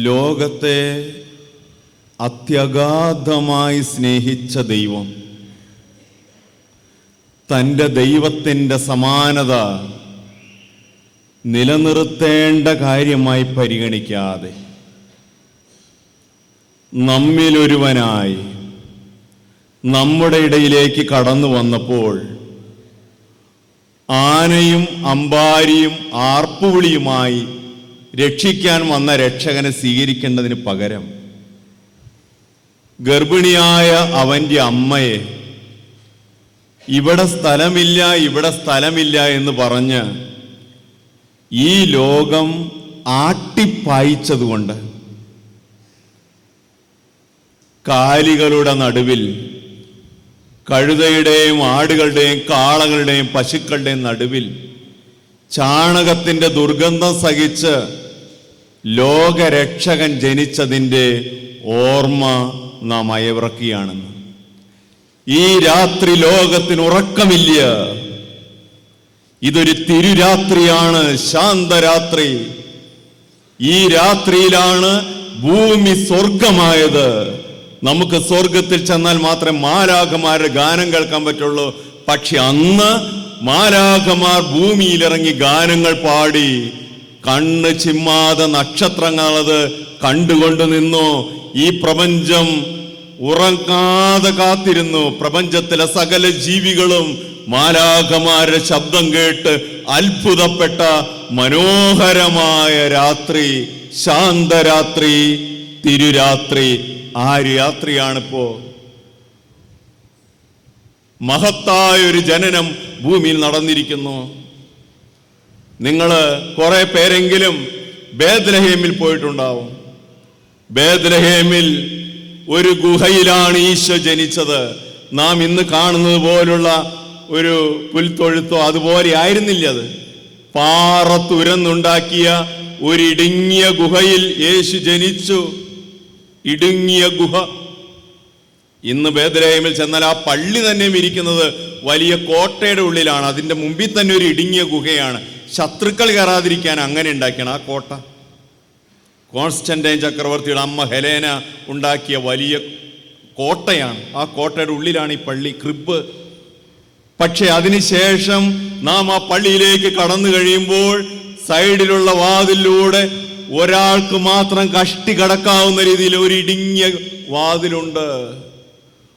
ലോകത്തെ അത്യഗാധമായി സ്നേഹിച്ച ദൈവം തൻ്റെ ദൈവത്തിൻ്റെ സമാനത നിലനിർത്തേണ്ട കാര്യമായി പരിഗണിക്കാതെ നമ്മിലൊരുവനായി നമ്മുടെ ഇടയിലേക്ക് കടന്നു വന്നപ്പോൾ ആനയും അമ്പാരിയും ആർപ്പുവിളിയുമായി രക്ഷിക്കാൻ വന്ന രക്ഷകനെ സ്വീകരിക്കേണ്ടതിന് പകരം ഗർഭിണിയായ അവൻ്റെ അമ്മയെ ഇവിടെ സ്ഥലമില്ല എന്ന് പറഞ്ഞ് ഈ ലോകം ആട്ടിപ്പായിച്ചതുകൊണ്ട് കാലികളുടെ നടുവിൽ, കഴുതയുടെയും ആടുകളുടെയും കാളകളുടെയും പശുക്കളുടെയും നടുവിൽ ചാണകത്തിൻ്റെ ദുർഗന്ധം സഹിച്ച് ലോകരക്ഷകൻ ജനിച്ചതിൻ്റെ ഓർമ്മ നാം അയവിറക്കുകയാണെന്ന്. ഈ രാത്രി ലോകത്തിന് ഉറക്കമില്ല. ഇതൊരു തിരുരാത്രിയാണ്, ശാന്തരാത്രി. ഈ രാത്രിയിലാണ് ഭൂമി സ്വർഗമായത്. നമുക്ക് സ്വർഗത്തിൽ ചെന്നാൽ മാത്രമേ മാലാഖമാരുടെ ഗാനം കേൾക്കാൻ പറ്റുള്ളൂ. പക്ഷെ അന്ന് മാലാഖമാർ ഭൂമിയിലിറങ്ങി ഗാനങ്ങൾ പാടി, കണ്ണ് ചിമ്മാതെ നക്ഷത്രങ്ങളത് കണ്ടുകൊണ്ട് നിന്നു. ഈ പ്രപഞ്ചം ഉറങ്ങാതെ കാത്തിരുന്നു. പ്രപഞ്ചത്തിലെ സകല ജീവികളും മാലാഖമാരുടെ ശബ്ദം കേട്ട് അത്ഭുതപ്പെട്ട മനോഹരമായ രാത്രി, ശാന്തരാത്രി, തിരുരാത്രി. ആ രാത്രിയാണിപ്പോ. മഹത്തായ ഒരു ജനനം ഭൂമിയിൽ നടന്നിരിക്കുന്നു. നിങ്ങൾ കുറെ പേരെങ്കിലും ബേത്ലഹേമിൽ പോയിട്ടുണ്ടാവും. ബേത്ലഹേമിൽ ഒരു ഗുഹയിലാണ് ഈശോ ജനിച്ചത്. നാം ഇന്ന് കാണുന്നത് പോലുള്ള ഒരു പുൽത്തൊഴുത്തോ അതുപോലെ ആയിരുന്നില്ല. അത് പാറ തുരന്നുണ്ടാക്കിയ ഒരു ഇടുങ്ങിയ ഗുഹയിൽ യേശു ജനിച്ചു. ഇടുങ്ങിയ ഗുഹ. ഇന്ന് ബേത്ലഹേമിൽ ചെന്നാൽ ആ പള്ളി തന്നെ ഇരിക്കുന്നത് വലിയ കോട്ടയുടെ ഉള്ളിലാണ്. അതിൻ്റെ മുമ്പിൽ തന്നെ ഒരു ഇടുങ്ങിയ ഗുഹയാണ്. ശത്രുക്കൾ കയറാതിരിക്കാൻ അങ്ങനെ ഉണ്ടാക്കിയാണ് ആ കോട്ട. കോൺസ്റ്റന്റൈൻ ചക്രവർത്തിയുടെ അമ്മ ഹെലേന ഉണ്ടാക്കിയ വലിയ കോട്ടയാണ്. ആ കോട്ടയുടെ ഉള്ളിലാണ് ഈ പള്ളി, ക്രിബ്. പക്ഷെ അതിനുശേഷം നാം ആ പള്ളിയിലേക്ക് കടന്നു കഴിയുമ്പോൾ സൈഡിലുള്ള വാതിലൂടെ ഒരാൾക്ക് മാത്രം കഷ്ടി കടക്കാവുന്ന രീതിയിൽ ഒരു ഇടുങ്ങിയ വാതിലുണ്ട്.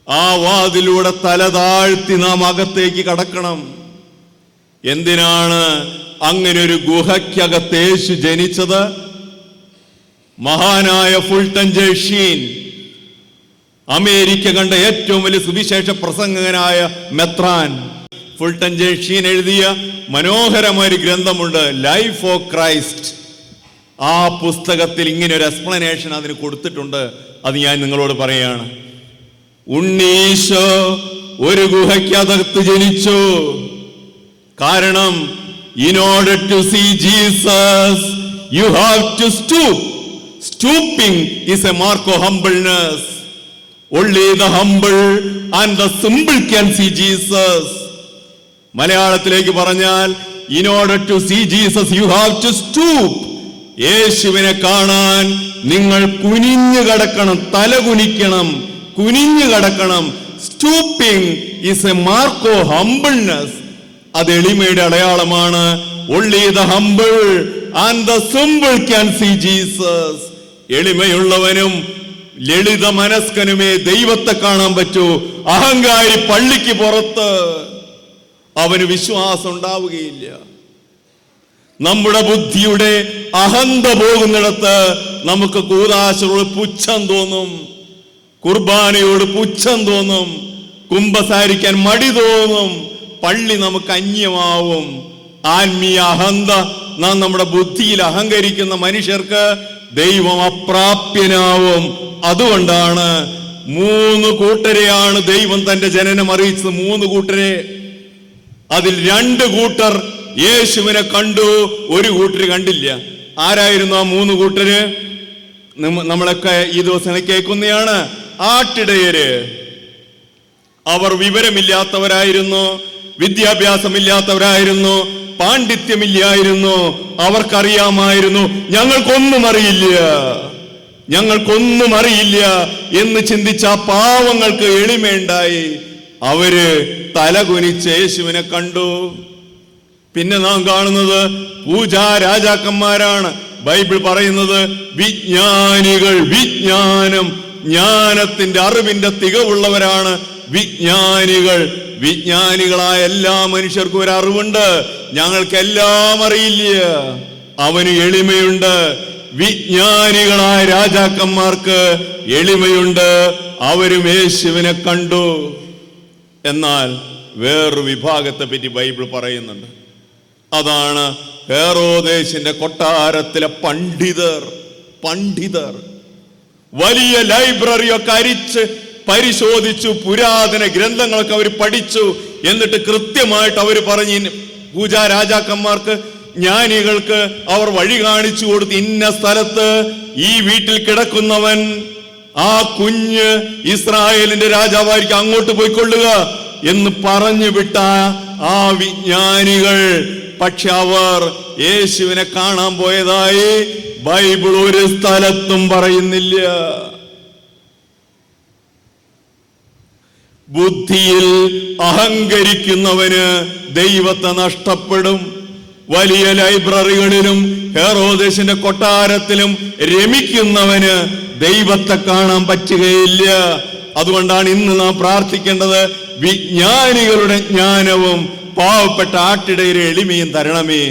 ആ വാതിലൂടെ തല താഴ്ത്തി നാം അകത്തേക്ക് കടക്കണം. എന്തിനാണ് അങ്ങനെ ഒരു ഗുഹയ്ക്കകത്ത് യേശു ജനിച്ചത്? മഹാനായ ഫുൾട്ടൻ ജെ ഷീൻ, അമേരിക്ക കണ്ട ഏറ്റവും വലിയ സുവിശേഷ പ്രസംഗകനായ മെത്രാൻ ഫുൾട്ടൻ ജെ ഷീൻ എഴുതിയ മനോഹരമായ ഒരു ഗ്രന്ഥമുണ്ട്, ലൈഫ് ഓഫ് ക്രൈസ്റ്റ്. ആ പുസ്തകത്തിൽ ഇങ്ങനെ ഒരു എക്സ്പ്ലനേഷൻ അതിന് കൊടുത്തിട്ടുണ്ട്. അത് ഞാൻ നിങ്ങളോട് പറയാണ്. ഉണ്ണീശോ ഒരു ഗുഹയ്ക്കകത്ത് ജനിച്ചു. കാരണം in order to see Jesus you have to stoop. Stooping is a mark of humbleness. Only the humble and the simple can see Jesus. മലയാളത്തിലേക്ക് പറഞ്ഞാൽ in order to see Jesus you have to stoop. യേശുവിനെ കാണാൻ നിങ്ങൾ കുനിഞ്ഞു കിടക്കണം, തല കുനിക്കണം, കുനിഞ്ഞു കിടക്കണം. Stooping is a mark of humbleness. അത് എളിമയുടെ അടയാളമാണ്. Only the humble and the simple can see Jesus. എളിമയുള്ളവനും ലളിത മനസ്കനുമേ ദൈവത്തെ കാണാൻ പറ്റൂ. അഹങ്കാരി പള്ളിക്ക് പുറത്ത് അവന് വിശ്വാസം ഉണ്ടാവുകയില്ല. നമ്മുടെ ബുദ്ധിയുടെ അഹന്ത പോകുന്നിടത്ത് നമുക്ക് കൂദാശയോട് പുച്ഛം തോന്നും, കുർബാനയോട് പുച്ഛം തോന്നും, കുമ്പസാരിക്കാൻ മടി തോന്നും, പള്ളി നമുക്ക് അന്യമാവും. ആത്മീയ അഹന്ത നാം നമ്മുടെ ബുദ്ധിയിൽ അഹങ്കരിക്കുന്ന മനുഷ്യർക്ക് ദൈവം അപ്രാപ്യനാവും. അതുകൊണ്ടാണ് 3 കൂട്ടരെയാണ് ദൈവം തന്റെ ജനനം അറിയിച്ചത്. 3 കൂട്ടരെ. അതിൽ 2 കൂട്ടർ യേശുവിനെ കണ്ടു, 1 കൂട്ടർ കണ്ടില്ല. ആരായിരുന്നു ആ 3 കൂട്ടര്? നമ്മളൊക്കെ ഈ ദിവസം കേൾക്കുന്നതാണ്. ആട്ടിടയര്. അവർ വിവരമില്ലാത്തവരായിരുന്നു, വിദ്യാഭ്യാസമില്ലാത്തവരായിരുന്നു, പാണ്ഡിത്യമില്ലായിരുന്നു. അവർക്കറിയാമായിരുന്നു ഞങ്ങൾക്കൊന്നും അറിയില്ല, ഞങ്ങൾക്കൊന്നും അറിയില്ല എന്ന് ചിന്തിച്ച ആ പാവങ്ങൾക്ക് എളിമയുണ്ടായി. അവര് തലകുനിച്ച് യേശുവിനെ കണ്ടു. പിന്നെ നാം കാണുന്നത് പൂജാ രാജാക്കന്മാരാണ്. ബൈബിൾ പറയുന്നത് വിജ്ഞാനികൾ, ജ്ഞാനത്തിന്റെ അറിവിന്റെ തികവുള്ളവരാണ് വിജ്ഞാനികൾ. വിജ്ഞാനികളായ എല്ലാ മനുഷ്യർക്കും ഒരു അറിവുണ്ട്. ഞങ്ങൾക്കെല്ലാം അറിയില്ല. അവന് എളിമയുണ്ട്. വിജ്ഞാനികളായ രാജാക്കന്മാർക്ക് എളിമയുണ്ട്. അവരും യേശുവിനെ കണ്ടു. എന്നാൽ വേറൊരു വിഭാഗത്തെ പറ്റി ബൈബിൾ പറയുന്നുണ്ട്. അതാണ് ഹെറോദേസിന്റെ കൊട്ടാരത്തിലെ പണ്ഡിതർ. വലിയ ലൈബ്രറിയൊക്കെ അരിച്ച് പരിശോധിച്ചു, പുരാതന ഗ്രന്ഥങ്ങളൊക്കെ അവർ പഠിച്ചു. എന്നിട്ട് കൃത്യമായിട്ട് അവർ പറഞ്ഞു, പൂജാ രാജാക്കന്മാർക്ക്, ജ്ഞാനികൾക്ക് അവർ വഴി കാണിച്ചു കൊടുത്ത്, ഇന്ന സ്ഥലത്ത് ഈ വീട്ടിൽ കിടക്കുന്നവൻ ആ കുഞ്ഞ് ഇസ്രായേലിന്റെ രാജാവായിരിക്കും, അങ്ങോട്ട് പോയിക്കൊള്ളുക എന്ന് പറഞ്ഞു വിട്ട ആ വിജ്ഞാനികൾ, പക്ഷെ അവർ യേശുവിനെ കാണാൻ പോയതായി ബൈബിൾ ഒരു സ്ഥലത്തും പറയുന്നില്ല. ബുദ്ധിയിൽ അഹങ്കരിക്കുന്നവന് ദൈവത്തെ നഷ്ടപ്പെടും. വലിയ ലൈബ്രറികളിലും ഹെറോദേസിന്റെ കൊട്ടാരത്തിലും രമിക്കുന്നവന് ദൈവത്തെ കാണാൻ പറ്റുകയില്ല. അതുകൊണ്ടാണ് ഇന്ന് നാം പ്രാർത്ഥിക്കേണ്ടത്, വിജ്ഞാനികളുടെ ജ്ഞാനവും പാവപ്പെട്ട ആട്ടിടയുടെ എളിമയും തരണമേ.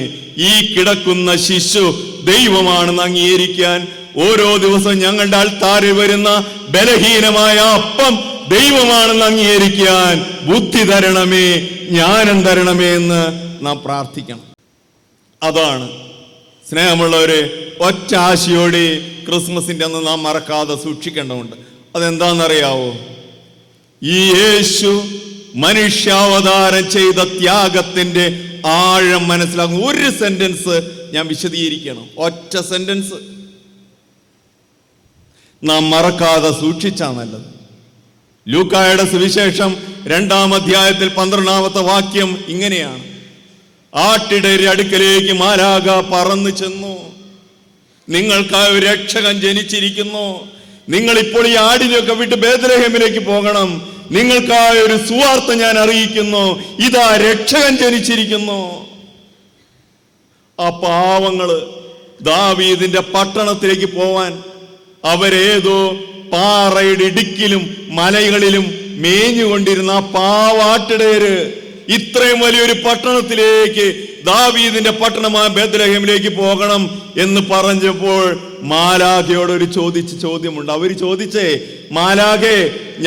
ഈ കിടക്കുന്ന ശിശു ദൈവമാണെന്ന് അംഗീകരിക്കാൻ ഓരോ ദിവസവും ഞങ്ങളുടെ അൾത്താരിൽ വരുന്ന ബലഹീനമായ അപ്പം ദൈവമാണെന്ന് അംഗീകരിക്കാൻ ബുദ്ധി തരണമേ, ജ്ഞാനം തരണമേ എന്ന് നാം പ്രാർത്ഥിക്കണം. അതാണ് സ്നേഹമുള്ളവരെ, ഒറ്റ ആശയോടെ ക്രിസ്മസിന്റെ അന്ന് നാം മറക്കാതെ സൂക്ഷിക്കേണ്ടതുണ്ട്. അതെന്താണെന്നറിയാവോ? ഈ യേശു മനുഷ്യാവതാരം ചെയ്ത ത്യാഗത്തിന്റെ ആഴം മനസ്സിലാകും. ഒരു സെന്റൻസ് ഞാൻ വിശദീകരിക്കണം, ഒറ്റ സെന്റൻസ് നാം മറക്കാതെ സൂക്ഷിച്ചാ നല്ലത്. ലൂക്കായുടെ സുവിശേഷം 2-ാം അധ്യായത്തിൽ 12-ാമത്തെ വാക്യം ഇങ്ങനെയാണ്: ആട്ടിടയരുടെ അടുക്കലേക്ക് മാലാഖ പറന്നു ചെന്നു, നിങ്ങൾക്കായി ഒരു രക്ഷകൻ ജനിച്ചിരിക്കുന്നു, നിങ്ങൾ ഇപ്പോൾ ഈ ആടിനെയൊക്കെ വിട്ട് ബേത്ലഹേമിലേക്ക് പോകണം, നിങ്ങൾക്കായ ഒരു സുവാർത്ത ഞാൻ അറിയിക്കുന്നു, ഇതാ രക്ഷകൻ ജനിച്ചിരിക്കുന്നു. ആ പാവങ്ങള് ദാവീദിന്റെ പട്ടണത്തിലേക്ക് പോവാൻ അവരേതോ പാറയുടെ ഇടുക്കിലും മലകളിലും മേഞ്ഞുകൊണ്ടിരുന്ന ആ പാവാട്ടിടയര് ഇത്രയും വലിയൊരു പട്ടണത്തിലേക്ക്, ദാവീദിന്റെ പട്ടണമായ ബേത്ലഹേമിലേക്ക് പോകണം എന്ന് പറഞ്ഞപ്പോൾ മാലാഖയോട് ഒരു ചോദ്യമുണ്ട്. അവര് ചോദിച്ചേ, മാലാഖേ,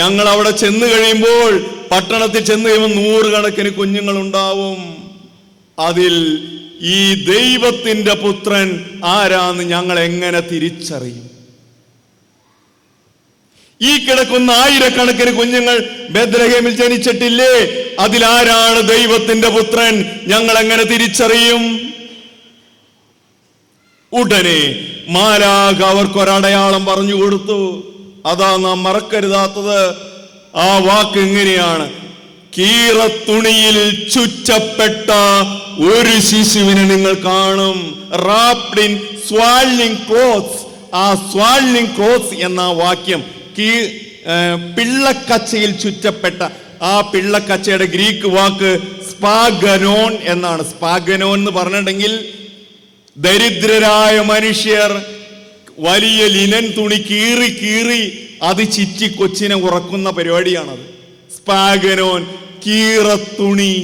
ഞങ്ങൾ അവിടെ ചെന്ന് കഴിയുമ്പോൾ, പട്ടണത്തിൽ ചെന്ന് കഴിയുമ്പോൾ 100 കണക്കിന് കുഞ്ഞുങ്ങൾ ഉണ്ടാവും, അതിൽ ഈ ദൈവത്തിന്റെ പുത്രൻ ആരാന്ന് ഞങ്ങൾ എങ്ങനെ തിരിച്ചറിയും? ഈ കിടക്കുന്ന 1000കണക്കിന് കുഞ്ഞുങ്ങൾ ബേത്ലഹേമിൽ ജനിച്ചിട്ടില്ലേ? അതിലാരാണ് ദൈവത്തിന്റെ പുത്രൻ? ഞങ്ങൾ എങ്ങനെ തിരിച്ചറിയും? ഉടനെ മാലാഖ അവർക്കൊരടയാളം പറഞ്ഞു കൊടുത്തു. അതാ നാം മറക്കരുതാത്തത്. ആ വാക്ക് ഇങ്ങനെയാണ്: കീറത്തുണിയിൽ ചുറ്റപ്പെട്ട ഒരു ശിശുവിനെ നിങ്ങൾ കാണും. Wrapped in swaddling clothes. ആ സ്വാഡ്ലിംഗ് ക്ലോത്ത്സ് എന്ന വാക്യം പിള്ളക്കച്ചയിൽ ചുറ്റപ്പെട്ട, ആ പിള്ളക്കച്ചയുടെ ഗ്രീക്ക് വാക്ക് സ്പാഗനോൻ എന്നാണ്. സ്പാഗനോൻ എന്ന് പറഞ്ഞിട്ടുണ്ടെങ്കിൽ ദരിദ്രരായ മനുഷ്യർ വലിയ ലിനൻ തുണി കീറി അത് ചിറ്റി കൊച്ചിനെ ഉറക്കുന്ന പരിപാടിയാണത്. സ്പാഗനോൻ, കീറത്തുണി.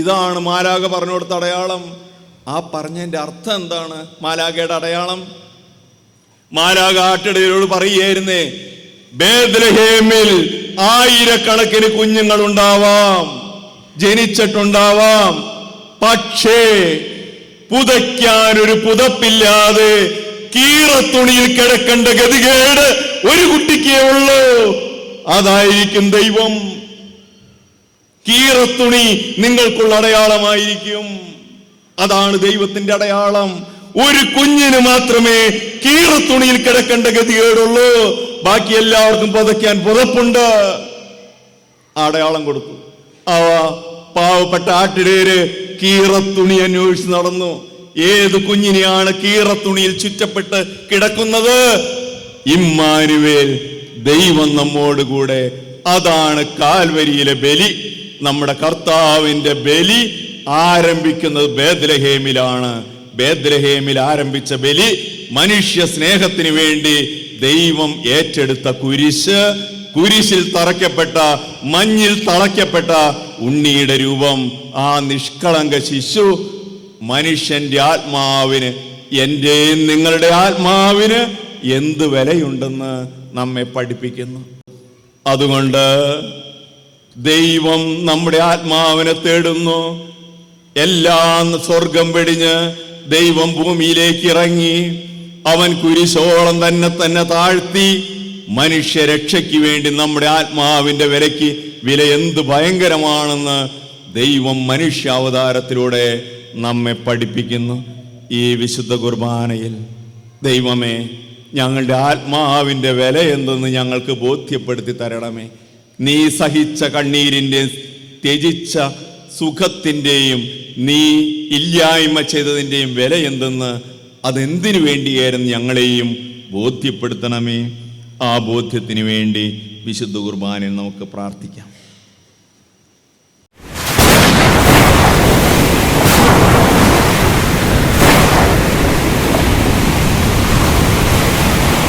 ഇതാണ് മാലാഖ പറഞ്ഞു കൊടുത്ത അടയാളം. ആ പറഞ്ഞതിന്റെ അർത്ഥം എന്താണ്? മാലാഖയുടെ അടയാളം, മാലാഖ ആട്ടിടയരോട് പറയുകയായിരുന്നേ, ബേത്ലഹേമിൽ 1000കണക്കിന് കുഞ്ഞുങ്ങൾ ഉണ്ടാവാം, ജനിച്ചിട്ടുണ്ടാവാം, പക്ഷേ പുതയ്ക്കാൻ ഒരു പുതപ്പില്ലാതെ കീറത്തുണിയിൽ കിടക്കേണ്ട ഗതികേട് ഒരു കുട്ടിക്കേ ഉള്ളൂ. അതായിരിക്കും ദൈവം. കീറത്തുണി നിങ്ങൾക്കുള്ള അടയാളമായിരിക്കും. അതാണ് ദൈവത്തിന്റെ അടയാളം. ഒരു കുഞ്ഞിന് മാത്രമേ കീറത്തുണിയിൽ കിടക്കേണ്ട ഗതികേടുള്ളൂ, ബാക്കി എല്ലാവർക്കും പുതയ്ക്കാൻ പുതപ്പുണ്ട്. അടയാളം കൊടുത്തു. അവ പാവപ്പെട്ട ആട്ടിടയര് കീറത്തുണി അന്വേഷിച്ച് നടന്നു. ഏത് കുഞ്ഞിനെയാണ് കീറത്തുണിയിൽ ചുറ്റപ്പെട്ട് കിടക്കുന്നത്? ഇമ്മാനുവേൽ, ദൈവം നമ്മോടുകൂടെ. അതാണ് കാൽവരിയിലെ ബലി. നമ്മുടെ കർത്താവിൻ്റെ ബലി ആരംഭിക്കുന്നത് ബേത്ലഹേമിലാണ്. ബേത്ലഹേമിൽ ആരംഭിച്ച ബലി മനുഷ്യ സ്നേഹത്തിന് വേണ്ടി ദൈവം ഏറ്റെടുത്ത കുരിശ്, കുരിശിൽ തറയ്ക്കപ്പെട്ട, മഞ്ഞിൽ തളയ്ക്കപ്പെട്ട ഉണ്ണിയുടെ രൂപം. ആ നിഷ്കളങ്ക ശിശു മനുഷ്യന്റെ ആത്മാവിന്, എന്റെയും നിങ്ങളുടെ ആത്മാവിന് എന്ത് വിലയുണ്ടെന്ന് നമ്മെ പഠിപ്പിക്കുന്നു. അതുകൊണ്ട് ദൈവം നമ്മുടെ ആത്മാവിനെ തേടുന്നു. എല്ലാം സ്വർഗം വെടിഞ്ഞ് ദൈവം ഭൂമിയിലേക്ക് ഇറങ്ങി. അവൻ കുരിശോളം തന്നെ താഴ്ത്തി മനുഷ്യരക്ഷയ്ക്ക് വേണ്ടി നമ്മുടെ ആത്മാവിൻ്റെ വില എന്ത് ഭയങ്കരമാണെന്ന് ദൈവം മനുഷ്യാവതാരത്തിലൂടെ നമ്മെ പഠിപ്പിക്കുന്നു. ഈ വിശുദ്ധ കുർബാനയിൽ ദൈവമേ, ഞങ്ങളുടെ ആത്മാവിൻ്റെ വില എന്തെന്ന് ഞങ്ങൾക്ക് ബോധ്യപ്പെടുത്തി തരണമേ. നീ സഹിച്ച കണ്ണീരിൻ്റെ, ത്യജിച്ച സുഖത്തിൻ്റെയും, നീ ഇല്ലായ്മ ചെയ്തതിൻ്റെയും വില എന്തെന്ന്, അതെന്തിനു വേണ്ടിയായിരുന്നു ഞങ്ങളെയും ബോധ്യപ്പെടുത്തണമേ. ആ ബോധ്യത്തിന് വേണ്ടി വിശുദ്ധ കുർബാനയിൽ നമുക്ക് പ്രാർത്ഥിക്കാം.